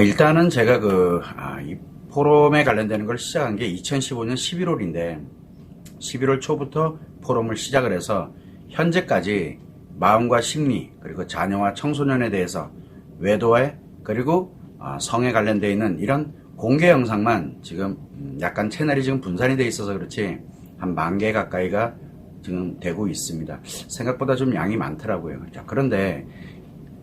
일단은 제가 이 포럼에 관련되는 걸 시작한 게 2015년 11월인데 11월 초부터 포럼을 시작을 해서 현재까지 마음과 심리 그리고 자녀와 청소년에 대해서 외도에 그리고 성에 관련되어 있는 이런 공개 영상만 지금 약간 채널이 지금 분산이 돼 있어서 그렇지 한 10,000개 가까이가 지금 되고 있습니다. 생각보다 좀 양이 많더라고요. 자, 그런데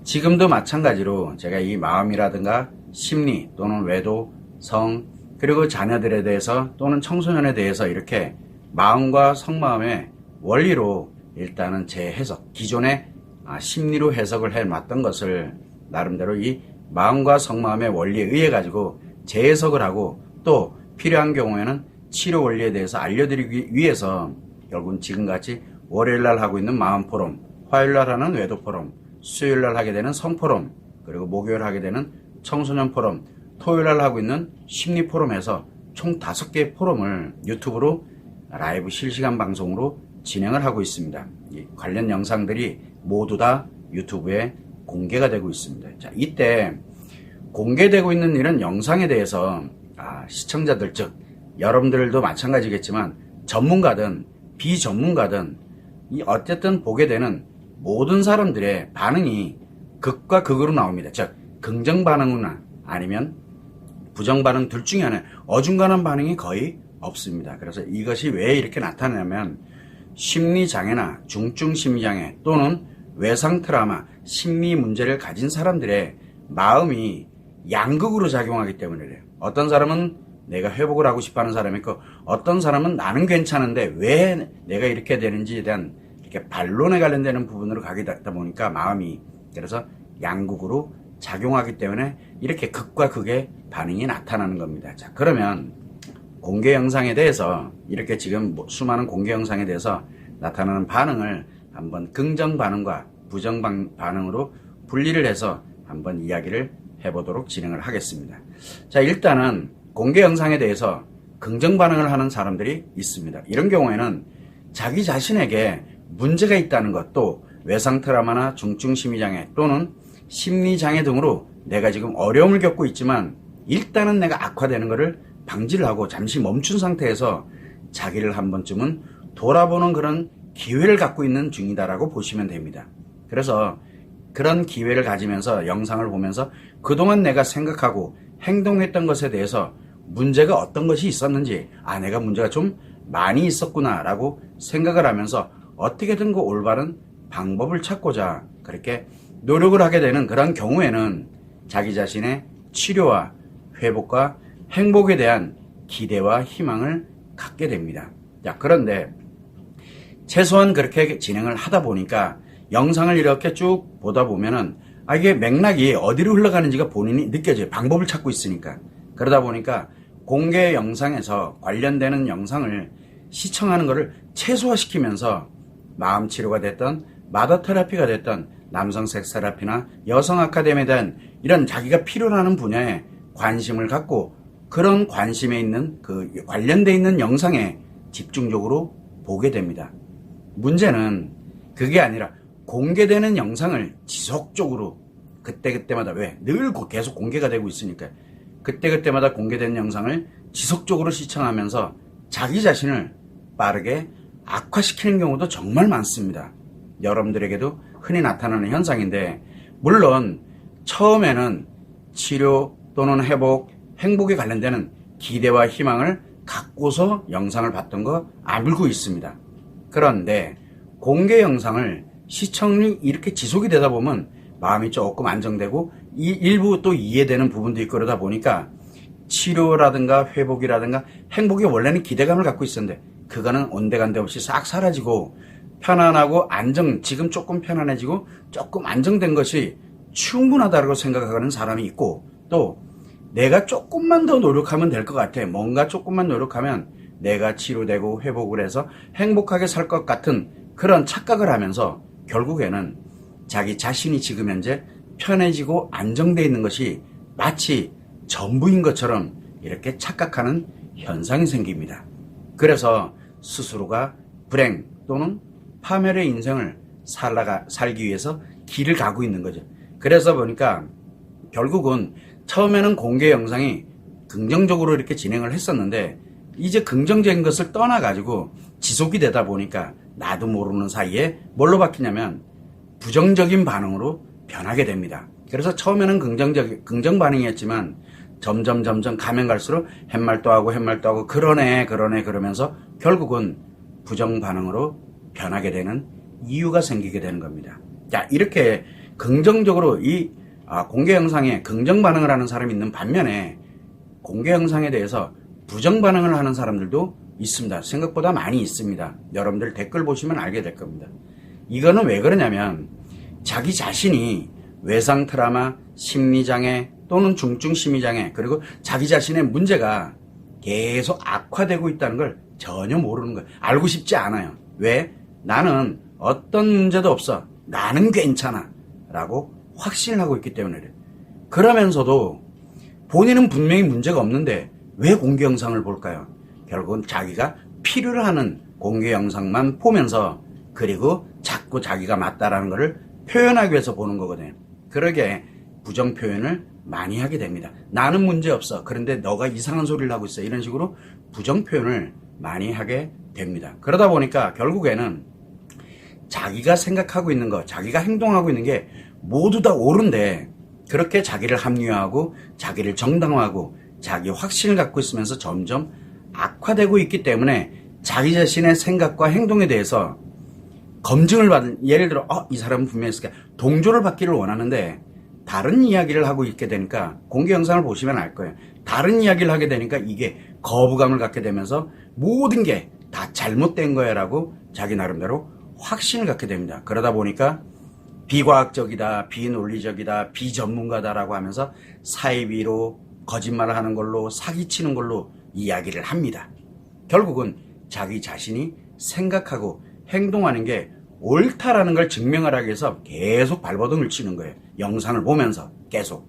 지금도 마찬가지로 제가 이 마음이라든가 심리 또는 외도, 성 그리고 자녀들에 대해서 또는 청소년에 대해서 이렇게 마음과 성마음의 원리로 일단은 제 해석, 기존에 심리로 해석을 해놨던 것을 나름대로 이 마음과 성마음의 원리에 의해 가지고 재해석을 하고 또 필요한 경우에는 치료 원리에 대해서 알려드리기 위해서 결국은 지금같이 월요일날 하고 있는 마음 포럼, 화요일날 하는 외도 포럼, 수요일날 하게 되는 성 포럼, 그리고 목요일 하게 되는 청소년 포럼, 토요일날 하고 있는 심리 포럼에서 총 5개의 포럼을 유튜브로 라이브 실시간 방송으로 진행을 하고 있습니다. 이 관련 영상들이 모두 다 유튜브에 공개가 되고 있습니다. 자, 이때 공개되고 있는 이런 영상에 대해서 시청자들 즉 여러분들도 마찬가지겠지만 전문가든 비전문가든 어쨌든 보게 되는 모든 사람들의 반응이 극과 극으로 나옵니다. 즉 긍정 반응이나 아니면 부정 반응 둘 중에 하나 어중간한 반응이 거의 없습니다. 그래서 이것이 왜 이렇게 나타나냐면 심리장애나 중증 심리장애 또는 외상 트라우마 심리 문제를 가진 사람들의 마음이 양극으로 작용하기 때문에 그래요. 어떤 사람은 내가 회복을 하고 싶어하는 사람이 있고 어떤 사람은 나는 괜찮은데 왜 내가 이렇게 되는지에 대한 이렇게 반론에 관련되는 부분으로 가게 되다 보니까 마음이 그래서 양극으로 작용하기 때문에 이렇게 극과 극의 반응이 나타나는 겁니다. 자, 그러면 공개 영상에 대해서 이렇게 지금 수많은 공개 영상에 대해서 나타나는 반응을 한번 긍정 반응과 부정 반응으로 분리를 해서 한번 이야기를 해보도록 진행을 하겠습니다. 자, 일단은 공개 영상에 대해서 긍정 반응을 하는 사람들이 있습니다. 이런 경우에는 자기 자신에게 문제가 있다는 것, 또 외상 트라우마나 중증 심리장애 또는 심리장애 등으로 내가 지금 어려움을 겪고 있지만 일단은 내가 악화되는 것을 방지를 하고 잠시 멈춘 상태에서 자기를 한 번쯤은 돌아보는 그런 기회를 갖고 있는 중이다라고 보시면 됩니다. 그래서 그런 기회를 가지면서 영상을 보면서 그동안 내가 생각하고 행동했던 것에 대해서 문제가 어떤 것이 있었는지 내가 문제가 좀 많이 있었구나 라고 생각을 하면서 어떻게든 그 올바른 방법을 찾고자 그렇게 노력을 하게 되는 그런 경우에는 자기 자신의 치료와 회복과 행복에 대한 기대와 희망을 갖게 됩니다. 자, 그런데 최소한 그렇게 진행을 하다 보니까 영상을 이렇게 쭉 보다 보면은 이게 맥락이 어디로 흘러가는지가 본인이 느껴져요. 방법을 찾고 있으니까. 그러다 보니까 공개 영상에서 관련되는 영상을 시청하는 것을 최소화시키면서 마음 치료가 됐던 마더 테라피가 됐던 남성 섹스 테라피나 여성 아카데미에 대한 이런 자기가 필요로 하는 분야에 관심을 갖고 그런 관심에 있는 그 관련돼 있는 영상에 집중적으로 보게 됩니다. 문제는 그게 아니라 공개되는 영상을 지속적으로 그때그때마다 늘 계속 공개가 되고 있으니까 그때그때마다 공개된 영상을 지속적으로 시청하면서 자기 자신을 빠르게 악화시키는 경우도 정말 많습니다. 여러분들에게도 흔히 나타나는 현상인데 물론 처음에는 치료 또는 회복, 행복에 관련되는 기대와 희망을 갖고서 영상을 봤던 거 알고 있습니다. 그런데 공개 영상을 시청이 이렇게 지속이 되다 보면 마음이 조금 안정되고 일부 또 이해되는 부분도 있고 그러다 보니까 치료라든가 회복이라든가 행복에 원래는 기대감을 갖고 있었는데 그거는 온데간데 없이 싹 사라지고 편안하고 지금 조금 편안해지고 조금 안정된 것이 충분하다고 생각하는 사람이 있고 또 내가 조금만 더 노력하면 될 것 같아. 뭔가 조금만 노력하면 내가 치료되고 회복을 해서 행복하게 살 것 같은 그런 착각을 하면서 결국에는 자기 자신이 지금 현재 편해지고 안정되어 있는 것이 마치 전부인 것처럼 이렇게 착각하는 현상이 생깁니다. 그래서 스스로가 불행 또는 파멸의 인생을 살기 위해서 길을 가고 있는 거죠. 그래서 보니까 결국은 처음에는 공개 영상이 긍정적으로 이렇게 진행을 했었는데 이제 긍정적인 것을 떠나가지고 지속이 되다 보니까 나도 모르는 사이에 뭘로 바뀌냐면 부정적인 반응으로 변하게 됩니다. 그래서 처음에는 긍정 반응이었지만 점점 가면 갈수록 햇말도 하고 그러네 그러면서 결국은 부정 반응으로 변하게 되는 이유가 생기게 되는 겁니다. 자, 이렇게 긍정적으로 이 공개 영상에 긍정 반응을 하는 사람이 있는 반면에 공개 영상에 대해서 부정 반응을 하는 사람들도 있습니다. 생각보다 많이 있습니다. 여러분들 댓글 보시면 알게 될 겁니다. 이거는 왜 그러냐면 자기 자신이 외상 트라우마, 심리장애 또는 중증 심리장애 그리고 자기 자신의 문제가 계속 악화되고 있다는 걸 전혀 모르는 거예요. 알고 싶지 않아요. 왜? 나는 어떤 문제도 없어. 나는 괜찮아. 라고 확신을 하고 있기 때문에 그래요. 그러면서도 본인은 분명히 문제가 없는데 왜 공개 영상을 볼까요? 결국은 자기가 필요로 하는 공개 영상만 보면서 그리고 자꾸 자기가 맞다라는 것을 표현하기 위해서 보는 거거든요. 그러게 부정 표현을 많이 하게 됩니다. 나는 문제 없어. 그런데 너가 이상한 소리를 하고 있어. 이런 식으로 부정 표현을 많이 하게 됩니다. 그러다 보니까 결국에는 자기가 생각하고 있는 거, 자기가 행동하고 있는 게 모두 다 옳은데 그렇게 자기를 합리화하고 자기를 정당화하고 자기 확신을 갖고 있으면서 점점 악화되고 있기 때문에 자기 자신의 생각과 행동에 대해서 검증을 받은, 예를 들어 이 사람은 분명히 동조를 받기를 원하는데 다른 이야기를 하고 있게 되니까 공개 영상을 보시면 알 거예요. 다른 이야기를 하게 되니까 이게 거부감을 갖게 되면서 모든 게 다 잘못된 거야 라고 자기 나름대로 확신을 갖게 됩니다. 그러다 보니까 비과학적이다, 비논리적이다, 비전문가다라고 하면서 사이비로 거짓말을 하는 걸로 사기치는 걸로 이야기를 합니다. 결국은 자기 자신이 생각하고 행동하는 게 옳다라는 걸 증명을 하기 위해서 계속 발버둥을 치는 거예요. 영상을 보면서 계속.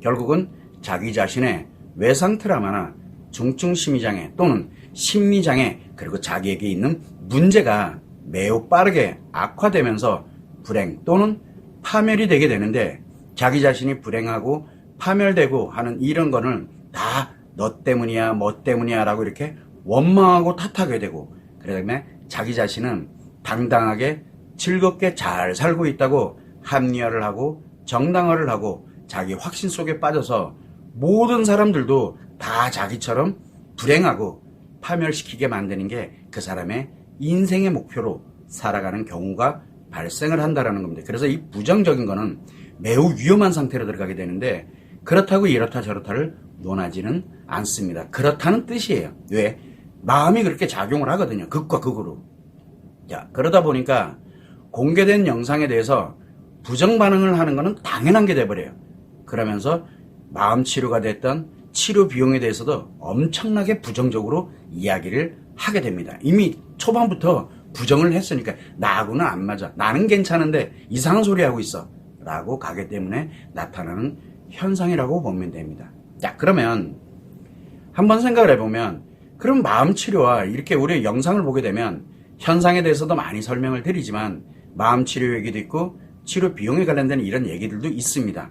결국은 자기 자신의 외상 트라우마나 중증 심리장애 또는 심리장애 그리고 자기에게 있는 문제가 매우 빠르게 악화되면서 불행 또는 파멸이 되게 되는데 자기 자신이 불행하고 파멸되고 하는 이런 거는 다 너 때문이야 뭐 때문이야 라고 이렇게 원망하고 탓하게 되고 그다음에 자기 자신은 당당하게 즐겁게 잘 살고 있다고 합리화를 하고 정당화를 하고 자기 확신 속에 빠져서 모든 사람들도 다 자기처럼 불행하고 파멸시키게 만드는 게 그 사람의 인생의 목표로 살아가는 경우가 발생을 한다라는 겁니다. 그래서 이 부정적인 거는 매우 위험한 상태로 들어가게 되는데 그렇다고 이렇다 저렇다를 논하지는 않습니다. 그렇다는 뜻이에요. 왜? 마음이 그렇게 작용을 하거든요. 극과 극으로. 자, 그러다 보니까 공개된 영상에 대해서 부정 반응을 하는 거는 당연한 게 돼버려요. 그러면서 마음 치료가 됐던 치료 비용에 대해서도 엄청나게 부정적으로 이야기를 하게 됩니다. 이미 초반부터 부정을 했으니까 나하고는 안 맞아. 나는 괜찮은데 이상한 소리 하고 있어. 라고 가기 때문에 나타나는 현상이라고 보면 됩니다. 자, 그러면 한번 생각을 해보면 그럼 마음 치료와 이렇게 우리 영상을 보게 되면 현상에 대해서도 많이 설명을 드리지만 마음 치료 얘기도 있고 치료 비용에 관련된 이런 얘기들도 있습니다.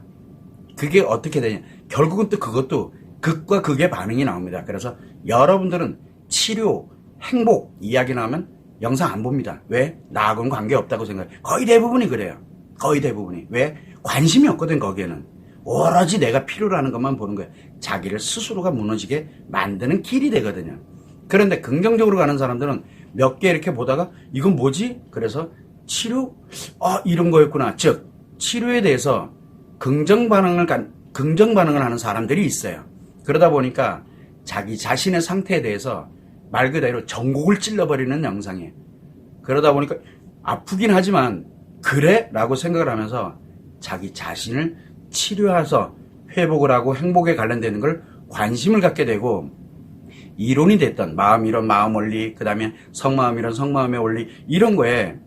그게 어떻게 되냐? 결국은 또 그것도 극과 극의 반응이 나옵니다. 그래서 여러분들은 치료, 행복 이야기 나오면 영상 안 봅니다. 왜? 나하고는 관계없다고 생각해요. 거의 대부분이 그래요. 거의 대부분이. 왜? 관심이 없거든 거기에는. 오로지 내가 필요로 하는 것만 보는 거예요. 자기를 스스로가 무너지게 만드는 길이 되거든요. 그런데 긍정적으로 가는 사람들은 몇 개 이렇게 보다가 이건 뭐지? 그래서 치료? 이런 거였구나. 즉 치료에 대해서 긍정 반응을 하는 사람들이 있어요. 그러다 보니까 자기 자신의 상태에 대해서 말 그대로 전곡을 찔러버리는 영상이에요. 그러다 보니까 아프긴 하지만 그래? 라고 생각을 하면서 자기 자신을 치료해서 회복을 하고 행복에 관련되는 걸 관심을 갖게 되고 이론이 됐던 마음 이론 마음 원리 그 다음에 성마음 이론 성마음의 원리 이런 거에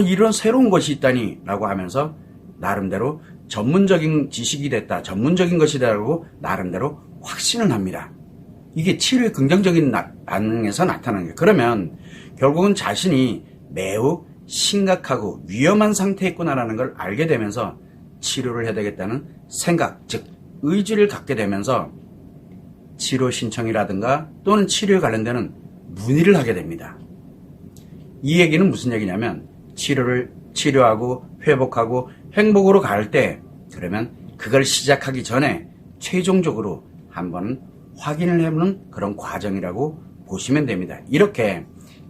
이런 새로운 것이 있다니 라고 하면서 나름대로 전문적인 지식이 됐다 전문적인 것이다라고 나름대로 확신을 합니다. 이게 치료의 긍정적인 반응에서 나타나는 거예요. 그러면 결국은 자신이 매우 심각하고 위험한 상태에 있구나라는 걸 알게 되면서 치료를 해야 되겠다는 생각, 즉 의지를 갖게 되면서 치료 신청이라든가 또는 치료에 관련되는 문의를 하게 됩니다. 이 얘기는 무슨 얘기냐면 치료하고 회복하고 행복으로 갈 때 그러면 그걸 시작하기 전에 최종적으로 한번 확인을 해보는 그런 과정이라고 보시면 됩니다. 이렇게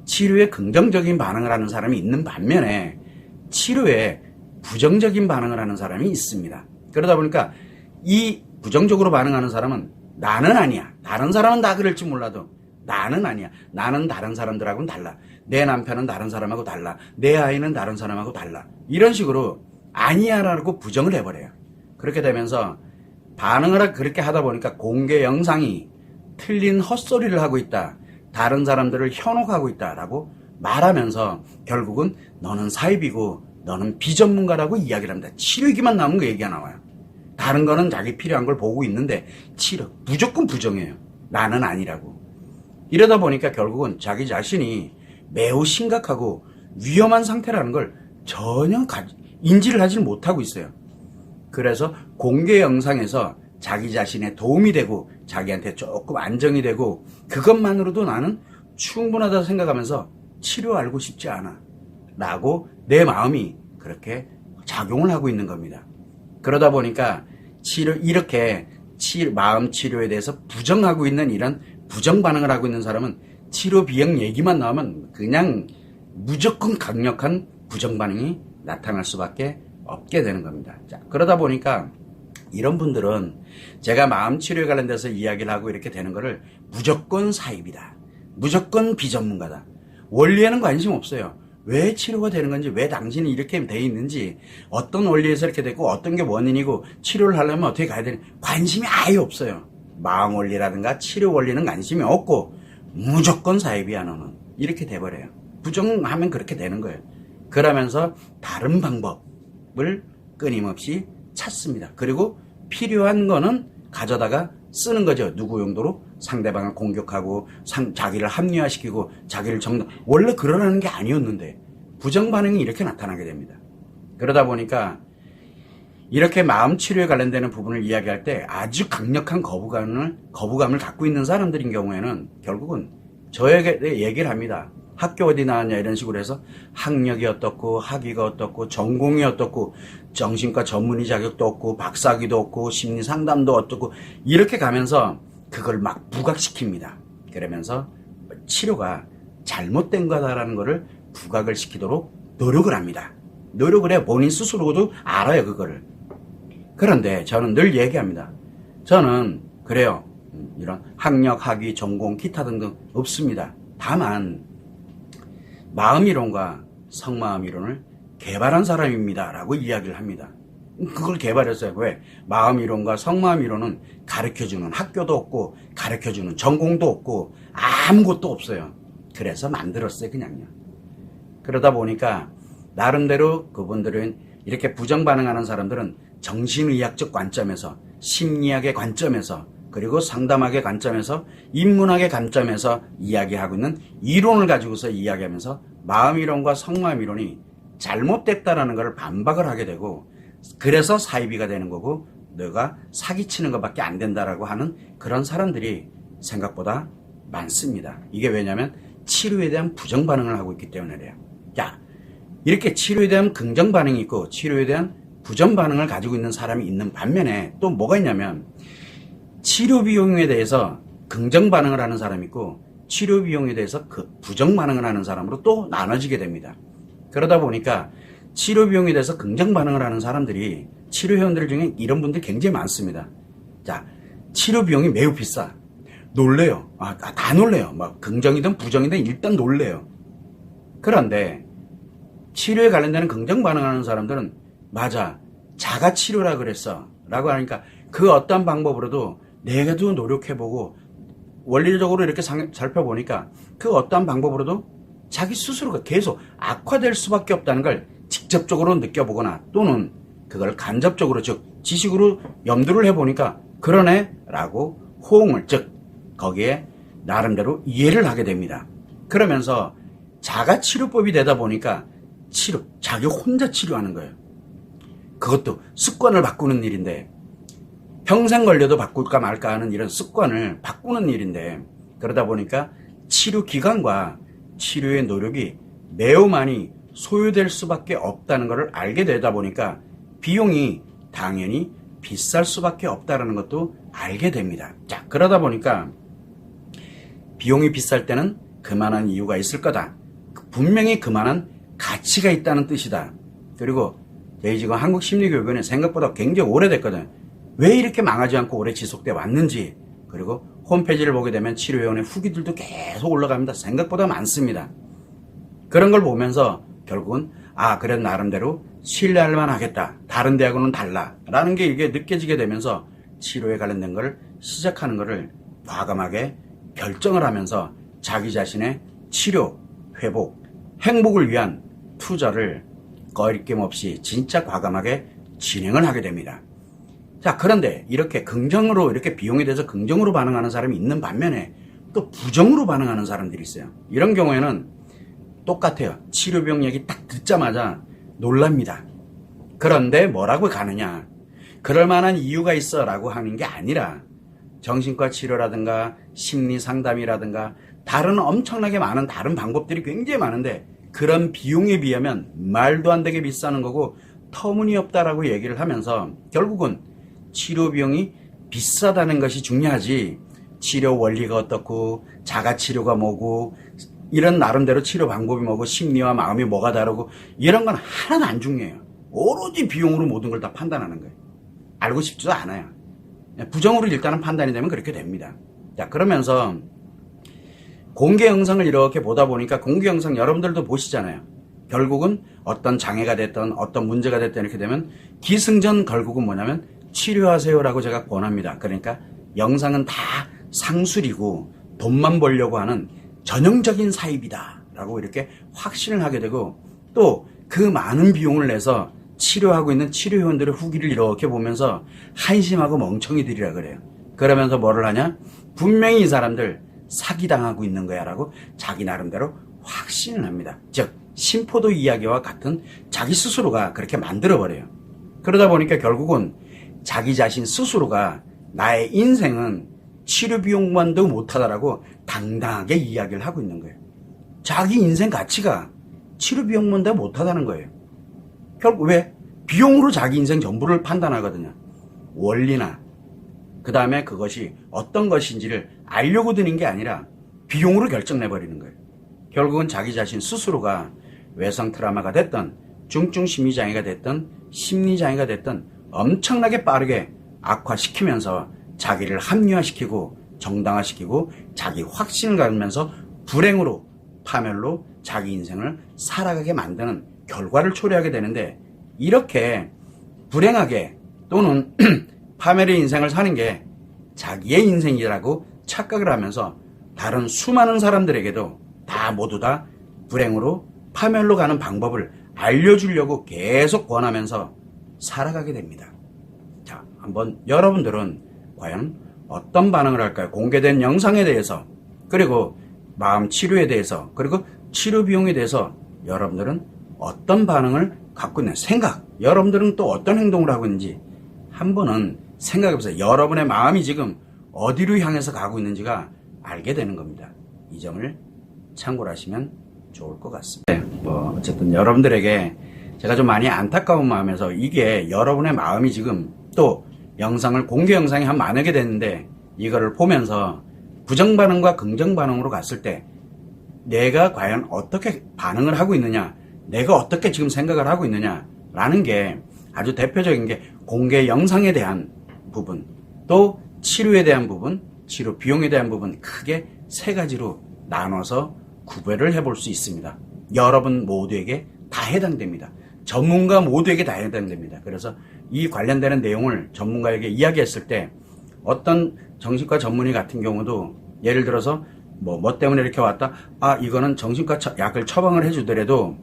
치료에 긍정적인 반응을 하는 사람이 있는 반면에 치료에 부정적인 반응을 하는 사람이 있습니다. 그러다 보니까 이 부정적으로 반응하는 사람은 나는 아니야. 다른 사람은 다 그럴지 몰라도 나는 아니야. 나는 다른 사람들하고는 달라. 내 남편은 다른 사람하고 달라. 내 아이는 다른 사람하고 달라. 이런 식으로 아니야라고 부정을 해버려요. 그렇게 되면서 반응을 그렇게 하다 보니까 공개 영상이 틀린 헛소리를 하고 있다. 다른 사람들을 현혹하고 있다라고 말하면서 결국은 너는 사입이고 너는 비전문가라고 이야기를 합니다. 치료 얘기만 나오면 그 얘기가 나와요. 다른 거는 자기 필요한 걸 보고 있는데 치료 무조건 부정해요. 나는 아니라고. 이러다 보니까 결국은 자기 자신이 매우 심각하고 위험한 상태라는 걸 전혀 인지를 하지 못하고 있어요. 그래서 공개 영상에서 자기 자신에 도움이 되고 자기한테 조금 안정이 되고 그것만으로도 나는 충분하다고 생각하면서 치료하고 싶지 않아 라고 내 마음이 그렇게 작용을 하고 있는 겁니다. 그러다 보니까 이렇게 마음 치료에 대해서 부정하고 있는 이런 부정 반응을 하고 있는 사람은 치료 비용 얘기만 나오면 그냥 무조건 강력한 부정 반응이 나타날 수밖에 없게 되는 겁니다. 자, 그러다 보니까 이런 분들은 제가 마음 치료에 관련돼서 이야기를 하고 이렇게 되는 거를 무조건 사입이다. 무조건 비전문가다. 원리에는 관심 없어요. 왜 치료가 되는 건지, 왜 당신이 이렇게 돼 있는지, 어떤 원리에서 이렇게 됐고, 어떤 게 원인이고, 치료를 하려면 어떻게 가야 되는지 관심이 아예 없어요. 마음 원리라든가 치료 원리는 관심이 없고, 무조건 사입이야, 너는. 이렇게 돼버려요. 부정하면 그렇게 되는 거예요. 그러면서 다른 방법을 끊임없이 찾습니다. 그리고 필요한 거는 가져다가 쓰는 거죠. 누구 용도로? 상대방을 공격하고 자기를 합리화시키고 자기를 원래 그러라는 게 아니었는데 부정 반응이 이렇게 나타나게 됩니다. 그러다 보니까 이렇게 마음 치료에 관련되는 부분을 이야기할 때 아주 강력한 거부감을 갖고 있는 사람들인 경우에는 결국은 저에게 얘기를 합니다. 학교 어디 나왔냐 이런 식으로 해서 학력이 어떻고 학위가 어떻고 전공이 어떻고 정신과 전문의 자격도 없고 박사학위도 없고 심리상담도 어떻고 이렇게 가면서 그걸 막 부각시킵니다. 그러면서 치료가 잘못된 거다라는 거를 부각을 시키도록 노력을 합니다. 노력을 해 본인 스스로도 알아요 그거를. 그런데 저는 늘 얘기합니다. 저는 그래요. 이런 학력, 학위, 전공, 기타 등등 없습니다. 다만 마음이론과 성마음이론을 개발한 사람입니다 라고 이야기를 합니다. 그걸 개발했어요. 왜? 마음이론과 성마음이론은 가르쳐주는 학교도 없고 가르쳐주는 전공도 없고 아무것도 없어요. 그래서 만들었어요 그냥요. 그러다 보니까 나름대로 그분들은 이렇게 부정 반응하는 사람들은 정신의학적 관점에서 심리학의 관점에서 그리고 상담학의 관점에서 인문학의 관점에서 이야기하고 있는 이론을 가지고서 이야기하면서 마음이론과 성마음이론이 잘못됐다라는 걸 반박을 하게 되고 그래서 사이비가 되는 거고 너가 사기치는 것밖에 안 된다라고 하는 그런 사람들이 생각보다 많습니다. 이게 왜냐하면 치료에 대한 부정 반응을 하고 있기 때문에 그래요. 자, 이렇게 치료에 대한 긍정 반응이 있고 치료에 대한 부정 반응을 가지고 있는 사람이 있는 반면에 또 뭐가 있냐면 치료 비용에 대해서 긍정 반응을 하는 사람이 있고 치료 비용에 대해서 그 부정 반응을 하는 사람으로 또 나눠지게 됩니다. 그러다 보니까 치료 비용에 대해서 긍정 반응을 하는 사람들이 치료 회원들 중에 이런 분들이 굉장히 많습니다. 자, 치료 비용이 매우 비싸. 놀래요. 다 놀래요. 막 긍정이든 부정이든 일단 놀래요. 그런데 치료에 관련되는 긍정 반응하는 사람들은 맞아. 자가 치료라 그랬어. 라고 하니까 그 어떤 방법으로도 내가도 노력해보고 원리적으로 이렇게 살펴보니까 그 어떤 방법으로도 자기 스스로가 계속 악화될 수밖에 없다는 걸 직접적으로 느껴보거나 또는 그걸 간접적으로 즉 지식으로 염두를 해보니까 그러네 라고 호응을 즉 거기에 나름대로 이해를 하게 됩니다. 그러면서 자가치료법이 되다 보니까 자기 혼자 치료하는 거예요. 그것도 습관을 바꾸는 일인데, 평생 걸려도 바꿀까 말까 하는 이런 습관을 바꾸는 일인데, 그러다 보니까 치료 기간과 치료의 노력이 매우 많이 소요될 수밖에 없다는 것을 알게 되다 보니까 비용이 당연히 비쌀 수밖에 없다는 것도 알게 됩니다. 자, 그러다 보니까 비용이 비쌀 때는 그만한 이유가 있을 거다. 분명히 그만한 가치가 있다는 뜻이다. 그리고 저희 지금 한국심리교육원이 생각보다 굉장히 오래됐거든. 왜 이렇게 망하지 않고 오래 지속돼 왔는지, 그리고 홈페이지를 보게 되면 치료회원의 후기들도 계속 올라갑니다. 생각보다 많습니다. 그런 걸 보면서 결국은 그래 나름대로 신뢰할 만하겠다. 다른 대학원은 달라. 라는 게 이게 느껴지게 되면서 치료에 관련된 걸 시작하는 것을 과감하게 결정을 하면서 자기 자신의 치료, 회복, 행복을 위한 투자를 거리낌 없이 진짜 과감하게 진행을 하게 됩니다. 자, 그런데 이렇게 긍정으로, 이렇게 비용에 대해서 긍정으로 반응하는 사람이 있는 반면에 또 부정으로 반응하는 사람들이 있어요. 이런 경우에는 똑같아요. 치료 비용 얘기 딱 듣자마자 놀랍니다. 그런데 뭐라고 가느냐? 그럴 만한 이유가 있어 라고 하는 게 아니라 정신과 치료라든가 심리 상담이라든가 다른 엄청나게 많은 다른 방법들이 굉장히 많은데 그런 비용에 비하면 말도 안 되게 비싸는 거고 터무니없다라고 얘기를 하면서 결국은 치료 비용이 비싸다는 것이 중요하지, 치료 원리가 어떻고 자가치료가 뭐고 이런 나름대로 치료 방법이 뭐고 심리와 마음이 뭐가 다르고 이런 건 하나도 안 중요해요. 오로지 비용으로 모든 걸 다 판단하는 거예요. 알고 싶지도 않아요. 부정으로 일단은 판단이 되면 그렇게 됩니다. 자, 그러면서 공개 영상을 이렇게 보다 보니까 공개 영상 여러분들도 보시잖아요. 결국은 어떤 장애가 됐든 어떤 문제가 됐든 이렇게 되면 기승전 결국은 뭐냐면 치료하세요라고 제가 권합니다. 그러니까 영상은 다 상술이고 돈만 벌려고 하는 전형적인 사입이다 라고 이렇게 확신을 하게 되고, 또 그 많은 비용을 내서 치료하고 있는 치료회원들의 후기를 이렇게 보면서 한심하고 멍청이들이라 그래요. 그러면서 뭐를 하냐? 분명히 이 사람들 사기당하고 있는 거야 라고 자기 나름대로 확신을 합니다. 즉 심포도 이야기와 같은 자기 스스로가 그렇게 만들어버려요. 그러다 보니까 결국은 자기 자신 스스로가 나의 인생은 치료 비용만도 못하다라고 당당하게 이야기를 하고 있는 거예요. 자기 인생 가치가 치료 비용만도 못하다는 거예요. 결국 왜? 비용으로 자기 인생 전부를 판단하거든요. 원리나 그 다음에 그것이 어떤 것인지를 알려고 드는 게 아니라 비용으로 결정내버리는 거예요. 결국은 자기 자신 스스로가 외상 트라우마가 됐던 중증 심리장애가 됐던 심리장애가 됐던 엄청나게 빠르게 악화시키면서 자기를 합리화시키고 정당화시키고 자기 확신을 갖으면서 불행으로 파멸로 자기 인생을 살아가게 만드는 결과를 초래하게 되는데, 이렇게 불행하게 또는 파멸의 인생을 사는 게 자기의 인생이라고 착각을 하면서 다른 수많은 사람들에게도 다 모두 다 불행으로 파멸로 가는 방법을 알려주려고 계속 권하면서 살아가게 됩니다. 자, 한번 여러분들은 과연 어떤 반응을 할까요? 공개된 영상에 대해서, 그리고 마음 치료에 대해서, 그리고 치료 비용에 대해서 여러분들은 어떤 반응을 갖고 있는 생각, 여러분들은 또 어떤 행동을 하고 있는지 한 번은 생각해보세요. 여러분의 마음이 지금 어디로 향해서 가고 있는지가 알게 되는 겁니다. 이 점을 참고를 하시면 좋을 것 같습니다. 어쨌든 여러분들에게 제가 좀 많이 안타까운 마음에서, 이게 여러분의 마음이 지금 또 영상을 공개 영상이 한 만여 개 됐는데 이거를 보면서 부정 반응과 긍정 반응으로 갔을 때 내가 과연 어떻게 반응을 하고 있느냐, 내가 어떻게 지금 생각을 하고 있느냐라는 게 아주 대표적인 게 공개 영상에 대한 부분, 또 치료에 대한 부분, 치료 비용에 대한 부분, 크게 세 가지로 나눠서 구별을 해볼 수 있습니다. 여러분 모두에게 다 해당됩니다. 전문가 모두에게 다 해당됩니다. 그래서 이 관련되는 내용을 전문가에게 이야기했을 때 어떤 정신과 전문의 같은 경우도 예를 들어서 뭐 때문에 이렇게 왔다, 이거는 정신과 약을 처방을 해주더라도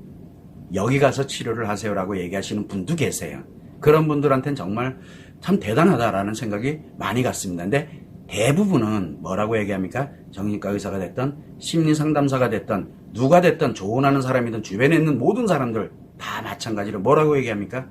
여기 가서 치료를 하세요라고 얘기하시는 분도 계세요. 그런 분들한테는 정말 참 대단하다라는 생각이 많이 갔습니다. 근데 대부분은 뭐라고 얘기합니까? 정신과 의사가 됐든 심리상담사가 됐든 누가 됐든 조언하는 사람이든 주변에 있는 모든 사람들 다 마찬가지로 뭐라고 얘기합니까?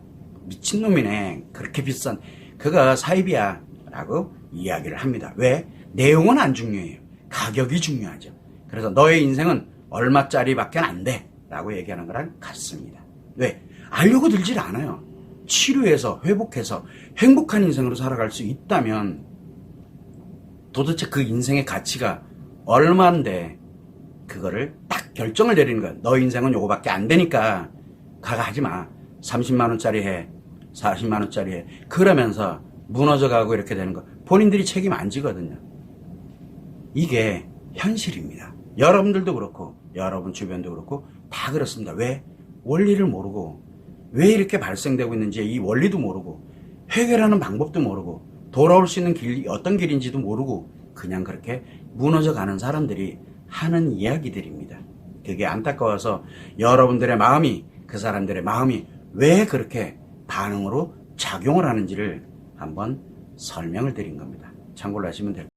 미친놈이네. 그렇게 비싼 그거 사입이야 라고 이야기를 합니다. 왜? 내용은 안 중요해요. 가격이 중요하죠. 그래서 너의 인생은 얼마짜리밖에 안 돼 라고 얘기하는 거랑 같습니다. 왜? 알려고 들질 않아요. 치료해서 회복해서 행복한 인생으로 살아갈 수 있다면 도대체 그 인생의 가치가 얼마인데 그거를 딱 결정을 내리는 거야. 너 인생은 요거밖에 안 되니까 가가 하지 마. 30만 원짜리 해. 40만 원짜리 해. 그러면서 무너져가고 이렇게 되는 거 본인들이 책임 안 지거든요. 이게 현실입니다. 여러분들도 그렇고 여러분 주변도 그렇고 다 그렇습니다. 왜? 원리를 모르고 왜 이렇게 발생되고 있는지 이 원리도 모르고 해결하는 방법도 모르고 돌아올 수 있는 길이 어떤 길인지도 모르고 그냥 그렇게 무너져 가는 사람들이 하는 이야기들입니다. 그게 안타까워서 여러분들의 마음이 그 사람들의 마음이 왜 그렇게 반응으로 작용을 하는지를 한번 설명을 드린 겁니다. 참고로 하시면 될